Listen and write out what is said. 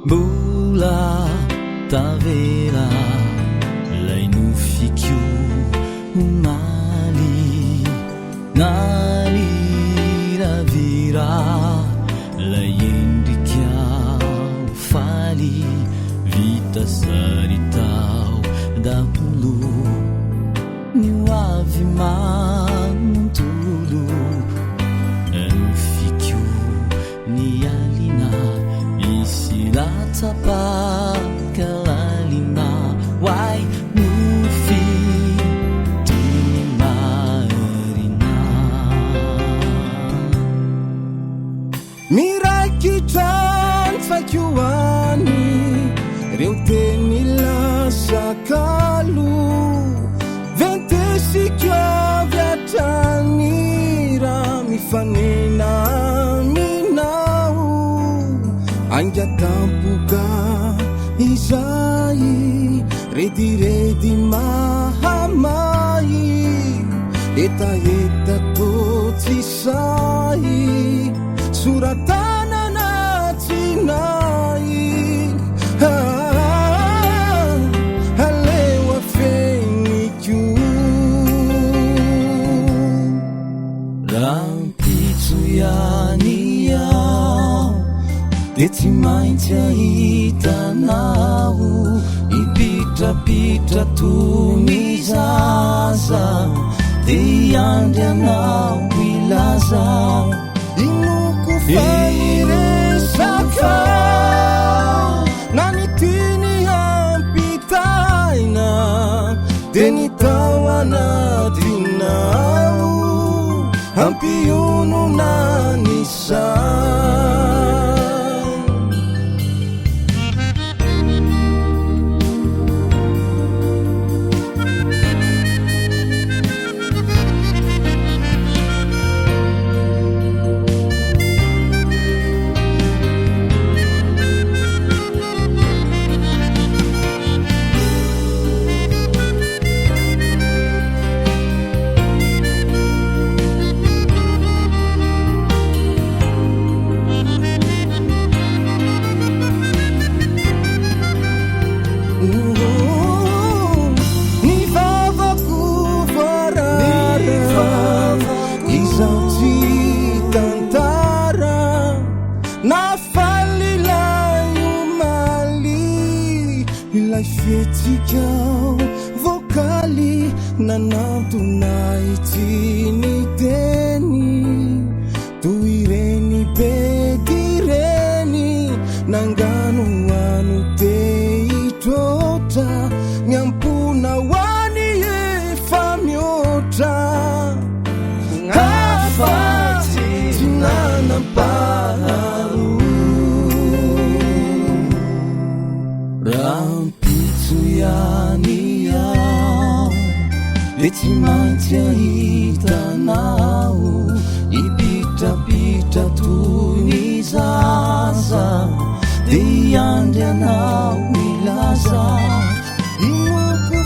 mbola tavela lay nofikio naliravira lay endrikao faly vita saritao daholo nio avy manontolo nofikio ny alina misy latsapaka lalina wai nofitiny marina miraikitran fakioany reo teny lasakalo ventesikiavy atrany raha mifanena minao angatampoka izay rediredy mahamay etaeta totsisay soratanana tsinay alewa fenikio rampitso iany iao de tsy maintsy ahitanao ipitrapitra tony zaza de iandry anao ilaza inoko fairesaka nanitiny ampitaina de ny tao anatinao ampiono nanisa fietikao vokaly nanantonay tiny teny toireny bedireny nangano ano te itrotra miampona hoany efa miotra hafatsy tsy nanam-paharo rampitso iany iao de tsy maintsy ahitanao ipitrapitra tony zaza de iandry anao ilaza inoko